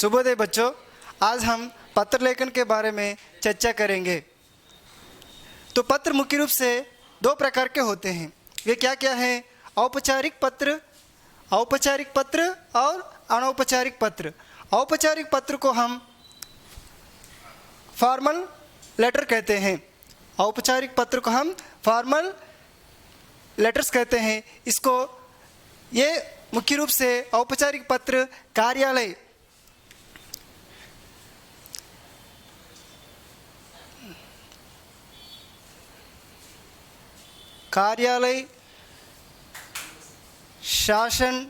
शुभोदय बच्चों, आज हम पत्र लेखन के बारे में चर्चा करेंगे। तो पत्र मुख्य रूप से दो प्रकार के होते हैं। वे क्या क्या हैं? औपचारिक पत्र और अनौपचारिक पत्र। औपचारिक पत्र को हम फॉर्मल लेटर कहते हैं। औपचारिक पत्र को हम फॉर्मल लेटर्स कहते हैं। इसको ये मुख्य रूप से औपचारिक पत्र कार्यालय, शासन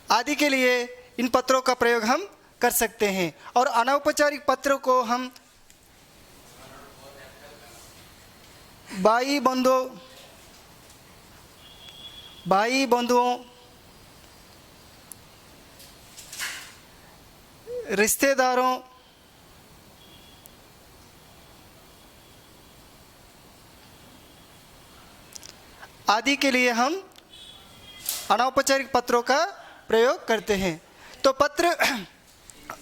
आदि के लिए इन पत्रों का प्रयोग हम कर सकते हैं। और अनौपचारिक पत्रों को हम भाई बंधुओं, रिश्तेदारों, आदि के लिए हम अनौपचारिक पत्रों का प्रयोग करते हैं।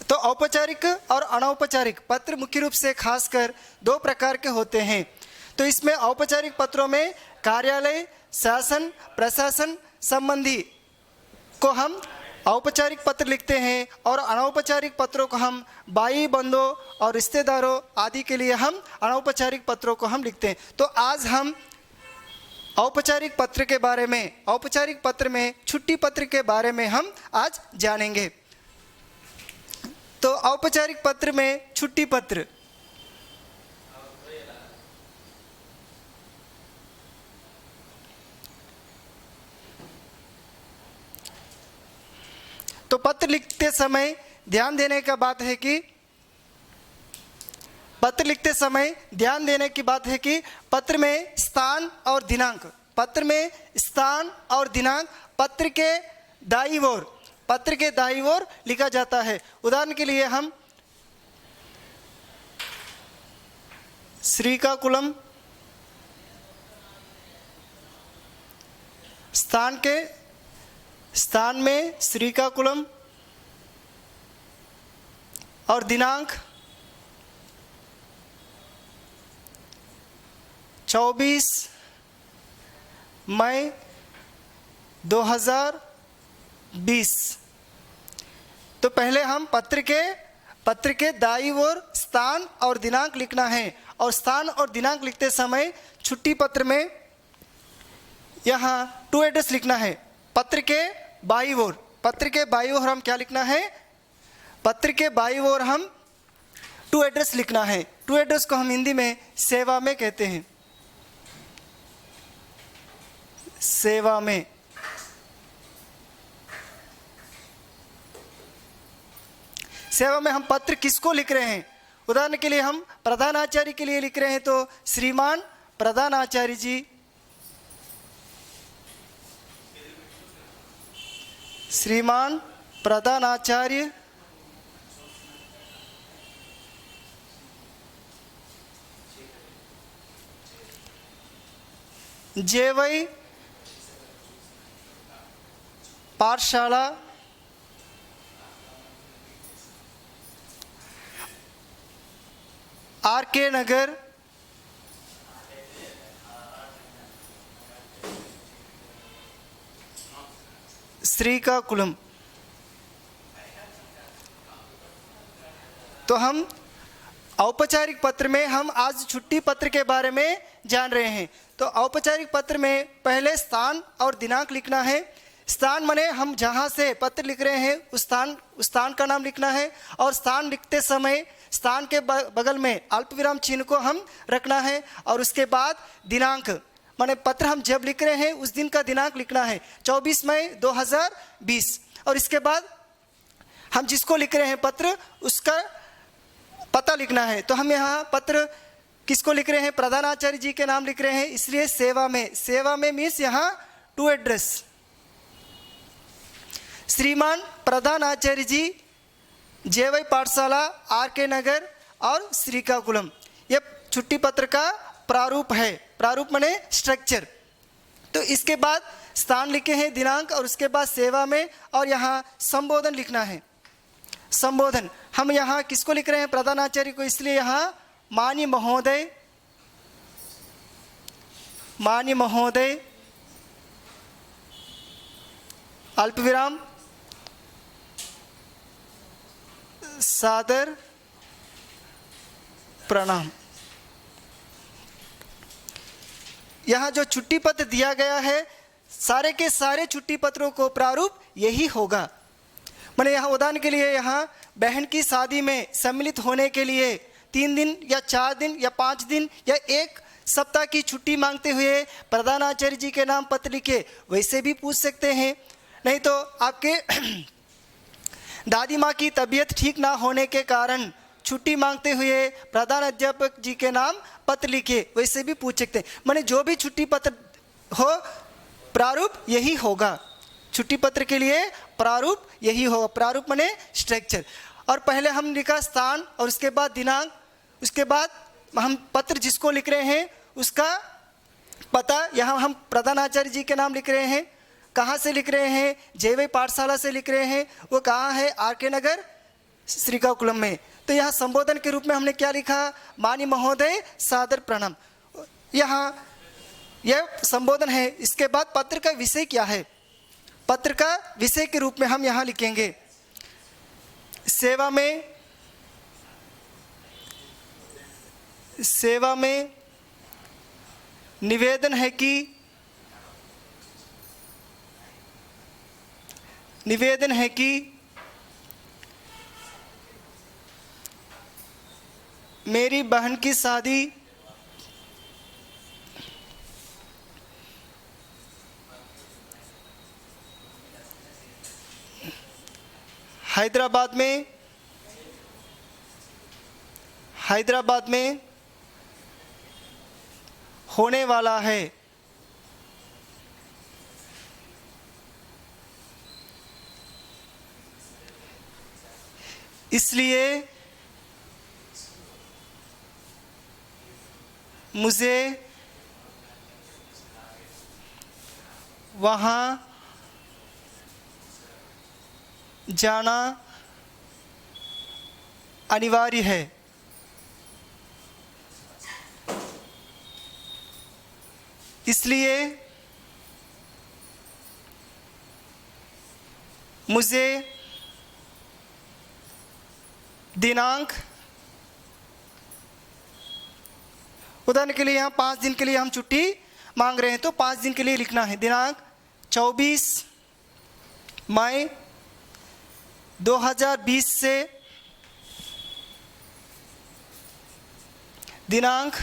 तो औपचारिक और अनौपचारिक पत्र मुख्य रूप से खासकर दो प्रकार के होते हैं। तो इसमें औपचारिक पत्रों में कार्यालय, शासन, प्रशासन संबंधी को हम औपचारिक पत्र लिखते हैं और अनौपचारिक पत्रों को हम भाई बंधुओं और रिश्तेदारों आदि के लिए हम अनौपचारिक पत्रों को हम लिखते हैं। तो आज हम औपचारिक पत्र के बारे में, औपचारिक पत्र में छुट्टी पत्र के बारे में हम आज जानेंगे। तो औपचारिक पत्र में छुट्टी पत्र, तो पत्र लिखते समय ध्यान देने की बात है कि पत्र में स्थान और दिनांक, पत्र के दाईं ओर लिखा जाता है। उदाहरण के लिए हम श्रीकाकुलम स्थान में श्रीकाकुलम और दिनांक 24 मई 2020। तो पहले हम पत्र के दाईं ओर स्थान और दिनांक लिखना है। और स्थान और दिनांक लिखते समय छुट्टी पत्र में यहाँ टू एड्रेस लिखना है। पत्र के बाईं ओर हम क्या लिखना है? पत्र के बाईं ओर हम टू एड्रेस लिखना है। टू एड्रेस को हम हिंदी में सेवा में कहते हैं। सेवा में हम पत्र किसको लिख रहे हैं? उदाहरण के लिए हम प्रधानाचार्य के लिए लिख रहे हैं तो श्रीमान प्रधानाचार्य जी, श्रीमान प्रधानाचार्य, जेवई पाठशाला, आर.के. नगर, श्रीकाकुलम। तो हम औपचारिक पत्र में हम आज छुट्टी पत्र के बारे में जान रहे हैं। तो औपचारिक पत्र में पहले स्थान और दिनांक लिखना है। स्थान माने हम जहाँ से पत्र लिख रहे हैं उस स्थान का नाम लिखना है। और स्थान लिखते समय स्थान के बगल में अल्पविराम चिन्ह को हम रखना है। और उसके बाद दिनांक माने पत्र हम जब लिख रहे हैं उस दिन का दिनांक लिखना है, 24 मई 2020। और इसके बाद हम जिसको लिख रहे हैं पत्र उसका पता लिखना है। तो हम यहाँ पत्र किसको लिख रहे हैं? प्रधानाचार्य जी के नाम लिख रहे हैं, इसलिए सेवा में मीन्स यहाँ टू एड्रेस, श्रीमान प्रधानाचार्य जी, जेवई पाठशाला, आर.के. नगर और श्रीकाकुलम। ये छुट्टी पत्र का प्रारूप है। प्रारूप माने स्ट्रक्चर। तो इसके बाद स्थान लिखे हैं, दिनांक, और उसके बाद सेवा में, और यहाँ संबोधन लिखना है। संबोधन हम यहाँ किसको लिख रहे हैं? प्रधानाचार्य को, इसलिए यहाँ माननीय महोदय, माननीय महोदय, अल्प विराम, सादर प्रणाम। यहाँ जो छुट्टी पत्र दिया गया है, सारे के सारे छुट्टी पत्रों को प्रारूप यही होगा। मैंने यहाँ उदाहरण के लिए, यहाँ बहन की शादी में सम्मिलित होने के लिए 3 दिन या 4 दिन या 5 दिन या 1 सप्ताह की छुट्टी मांगते हुए प्रधानाचार्य जी के नाम पत्र लिखे, वैसे भी पूछ सकते हैं। नहीं तो आपके दादी माँ की तबीयत ठीक ना होने के कारण छुट्टी मांगते हुए प्रधान अध्यापक जी के नाम पत्र लिखे, वैसे भी पूछ सकते हैं। माने जो भी छुट्टी पत्र हो, प्रारूप यही होगा। छुट्टी पत्र के लिए प्रारूप यही होगा। प्रारूप माने स्ट्रक्चर। और पहले हम लिखा स्थान, और उसके बाद दिनांक, उसके बाद हम पत्र जिसको लिख रहे हैं उसका पता। यहाँ हम प्रधानाचार्य जी के नाम लिख रहे हैं। कहाँ से लिख रहे हैं? जेवी पाठशाला से लिख रहे हैं। वो कहाँ है? आर.के. नगर, श्रीकाकुलम में। तो यहाँ संबोधन के रूप में हमने क्या लिखा? माननीय महोदय, सादर प्रणाम। यहाँ यह संबोधन है। इसके बाद पत्र का विषय क्या है? पत्र का विषय के रूप में हम यहाँ लिखेंगे सेवा में, सेवा में निवेदन है कि, निवेदन है कि मेरी बहन की शादी हैदराबाद में होने वाला है। इसलिए मुझे वहाँ जाना अनिवार्य है। इसलिए मुझे दिनांक, उदाहरण के लिए यहाँ 5 दिन के लिए हम छुट्टी मांग रहे हैं, तो 5 दिन के लिए लिखना है। दिनांक 24 मई 2020 से दिनांक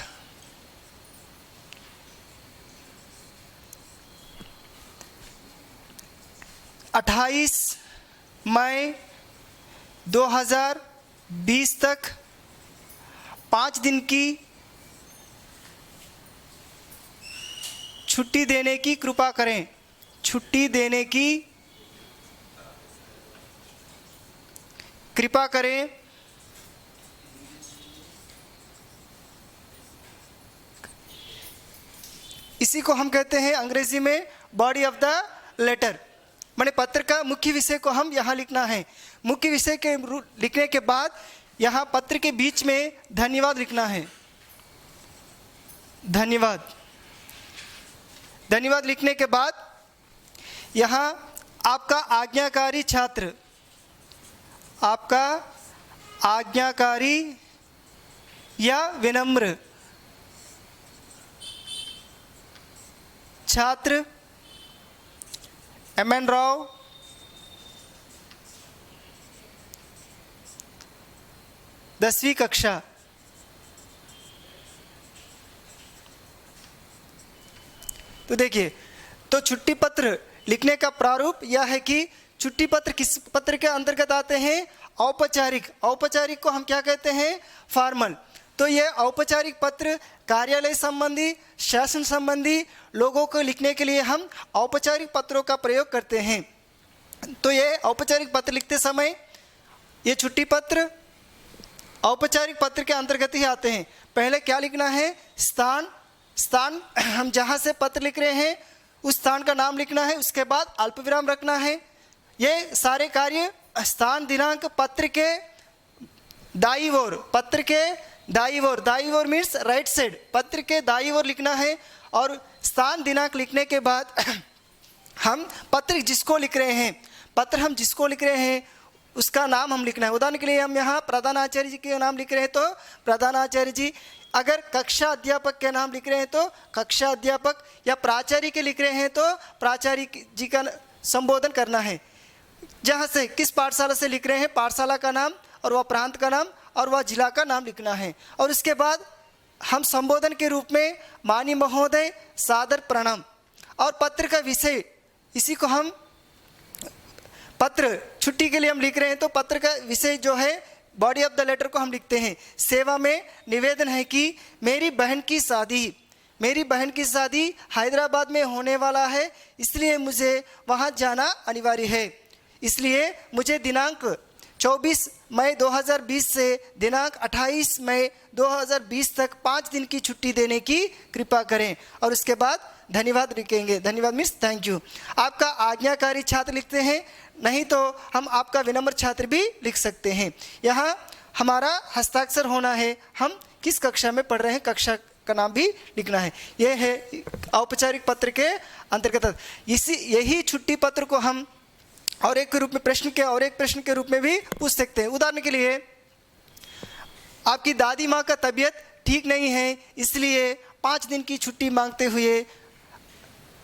28 मई 2020 तक 5 दिन की छुट्टी देने की कृपा करें। छुट्टी देने की कृपा करें। इसी को हम कहते हैं अंग्रेजी में बॉडी ऑफ द लेटर। माने पत्र का मुख्य विषय को हम यहाँ लिखना है। मुख्य विषय के लिखने के बाद यहाँ पत्र के बीच में धन्यवाद लिखना है। धन्यवाद। धन्यवाद लिखने के बाद यहाँ आपका आज्ञाकारी छात्र, आपका आज्ञाकारी या विनम्र छात्र एम.एन. राव, दसवीं कक्षा। तो देखिए, तो छुट्टी पत्र लिखने का प्रारूप यह है कि छुट्टी पत्र किस पत्र के अंतर्गत आते हैं? औपचारिक। औपचारिक को हम क्या कहते हैं? फॉर्मल। तो ये औपचारिक पत्र कार्यालय संबंधी, शासन संबंधी लोगों को लिखने के लिए हम औपचारिक पत्रों का प्रयोग करते हैं। तो ये औपचारिक पत्र लिखते समय ये छुट्टी पत्र औपचारिक पत्र के अंतर्गत ही आते हैं। पहले क्या लिखना है? स्थान। स्थान हम जहाँ से पत्र लिख रहे हैं उस स्थान का नाम लिखना है, उसके बाद अल्प विराम रखना है। ये सारे कार्य स्थान दिनांक पत्र के दाईं ओर, पत्र के दाईं ओर, दाईं ओर मीन्स राइट साइड, पत्र के दाईं ओर लिखना है। और स्थान दिनांक लिखने के बाद हम पत्र जिसको लिख रहे हैं, पत्र हम जिसको लिख रहे हैं उसका नाम हम लिखना है। उदाहरण के लिए हम यहाँ प्रधानाचार्य जी के नाम लिख रहे हैं तो प्रधानाचार्य जी, अगर कक्षा अध्यापक के नाम लिख रहे हैं तो कक्षा अध्यापक, या प्राचार्य के लिख रहे हैं तो प्राचार्य जी का संबोधन करना है। जहाँ से किस पाठशाला से लिख रहे हैं, पाठशाला का नाम और वह प्रांत का नाम और वह जिला का नाम लिखना है। और उसके बाद हम संबोधन के रूप में माननीय महोदय, सादर प्रणाम, और पत्र का विषय, इसी को हम पत्र छुट्टी के लिए हम लिख रहे हैं तो पत्र का विषय जो है, बॉडी ऑफ द लेटर को हम लिखते हैं। सेवा में निवेदन है कि मेरी बहन की शादी हैदराबाद में होने वाला है, इसलिए मुझे वहाँ जाना अनिवार्य है। इसलिए मुझे दिनांक 24 मई 2020 से दिनांक 28 मई 2020 तक 5 दिन की छुट्टी देने की कृपा करें। और उसके बाद धन्यवाद लिखेंगे। धन्यवाद मीन्स थैंक यू। आपका आज्ञाकारी छात्र लिखते हैं, नहीं तो हम आपका विनम्र छात्र भी लिख सकते हैं। यहाँ हमारा हस्ताक्षर होना है, हम किस कक्षा में पढ़ रहे हैं, कक्षा का नाम भी लिखना है। यह है औपचारिक पत्र के अंतर्गत। यही छुट्टी पत्र को हम और एक प्रश्न के रूप में भी पूछ सकते हैं। उदाहरण के लिए, आपकी दादी माँ का तबीयत ठीक नहीं है, इसलिए 5 दिन की छुट्टी मांगते हुए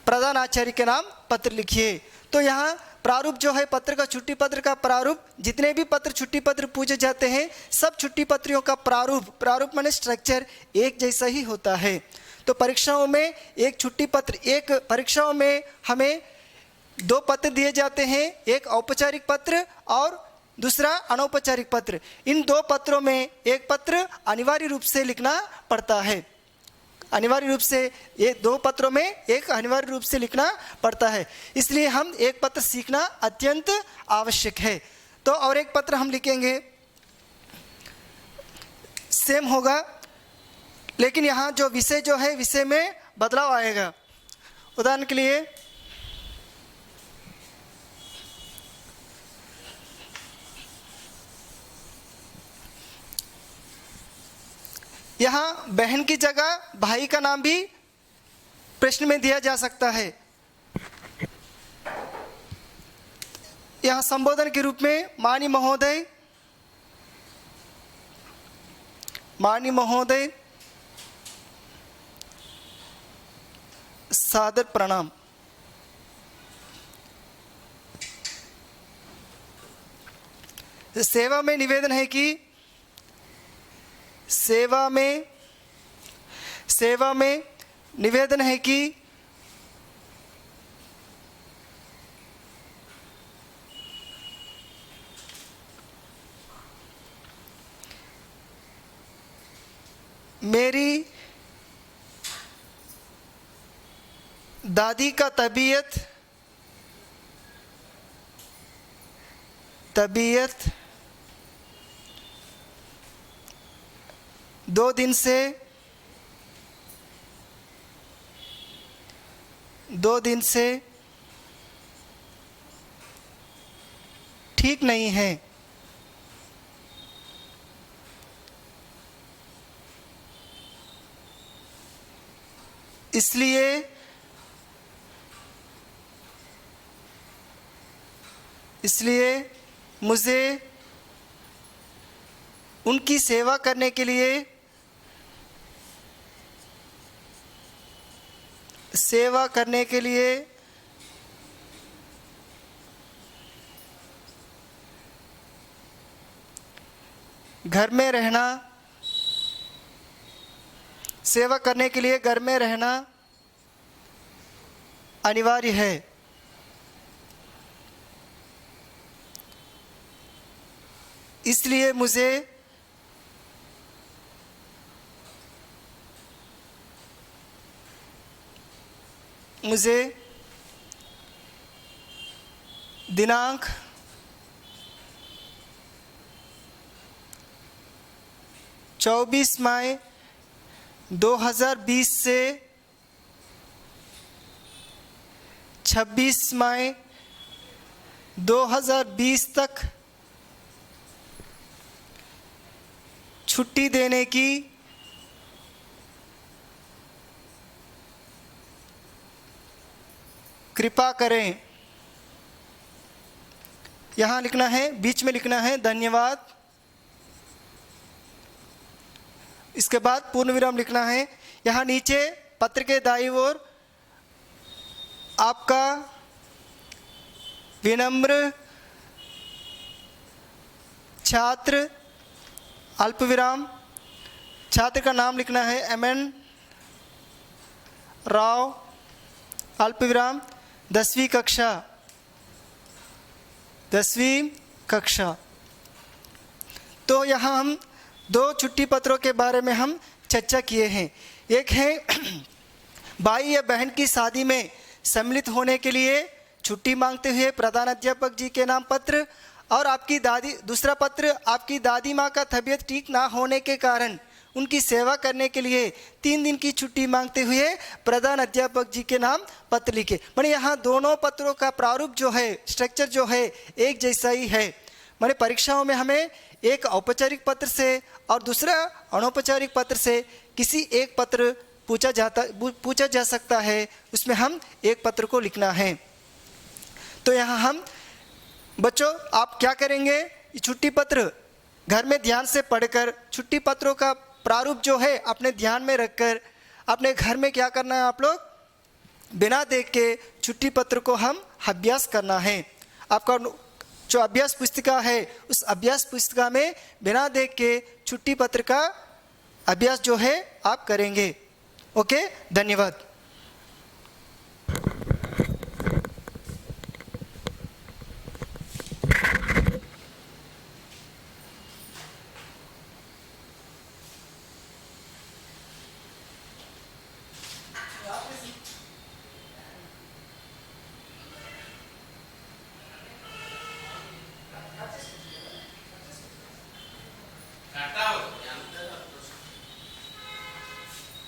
प्रधानाचार्य के नाम पत्र लिखिए। तो यहाँ प्रारूप जो है पत्र का, छुट्टी पत्र का प्रारूप, जितने भी पत्र छुट्टी पत्र पूछे जाते हैं सब छुट्टी पत्रियों का प्रारूप माने स्ट्रक्चर एक जैसा ही होता है। तो परीक्षाओं में परीक्षाओं में हमें 2 पत्र दिए जाते हैं, एक औपचारिक पत्र और दूसरा अनौपचारिक पत्र। इन 2 पत्रों में एक पत्र अनिवार्य रूप से लिखना पड़ता है। अनिवार्य रूप से ये 2 पत्रों में एक अनिवार्य रूप से लिखना पड़ता है, इसलिए हम एक पत्र सीखना अत्यंत आवश्यक है। तो और एक पत्र हम लिखेंगे, सेम होगा, लेकिन यहाँ जो विषय जो है, विषय में बदलाव आएगा। उदाहरण के लिए, यहाँ बहन की जगह भाई का नाम भी प्रश्न में दिया जा सकता है। यहाँ संबोधन के रूप में माननीय महोदय, सादर प्रणाम। सेवा में निवेदन है कि सेवा में निवेदन है कि मेरी दादी का तबीयत 2 दिन से ठीक नहीं है। इसलिए मुझे उनकी सेवा करने के लिए घर में रहना अनिवार्य है। इसलिए मुझे दिनांक 24 मई 2020 से 26 मई 2020 तक छुट्टी देने की कृपा करें। यहाँ लिखना है, बीच में लिखना है धन्यवाद। इसके बाद पूर्ण विराम लिखना है। यहाँ नीचे पत्र के दाईं ओर आपका विनम्र छात्र अल्प विराम, छात्र का नाम लिखना है MN राव अल्प विराम, 10वीं कक्षा। तो यहाँ हम 2 छुट्टी पत्रों के बारे में हम चर्चा किए हैं। एक है भाई या बहन की शादी में सम्मिलित होने के लिए छुट्टी मांगते हुए प्रधान अध्यापक जी के नाम पत्र, और आपकी दादी, दूसरा पत्र आपकी दादी माँ का तबीयत ठीक ना होने के कारण उनकी सेवा करने के लिए 3 दिन की छुट्टी मांगते हुए प्रधान अध्यापक जी के नाम पत्र लिखे। मैंने यहाँ दोनों पत्रों का प्रारूप जो है, स्ट्रक्चर जो है, एक जैसा ही है। मैंने परीक्षाओं में हमें एक औपचारिक पत्र से और दूसरा अनौपचारिक पत्र से किसी एक पत्र पूछा जा सकता है, उसमें हम एक पत्र को लिखना है। तो यहाँ हम बच्चों, आप क्या करेंगे, छुट्टी पत्र घर में ध्यान से पढ़कर, छुट्टी पत्रों का प्रारूप जो है अपने ध्यान में रखकर अपने घर में क्या करना है, आप लोग बिना देख के छुट्टी पत्र को हम अभ्यास करना है। आपका जो अभ्यास पुस्तिका है, उस अभ्यास पुस्तिका में बिना देख के छुट्टी पत्र का अभ्यास जो है आप करेंगे। ओके, धन्यवाद।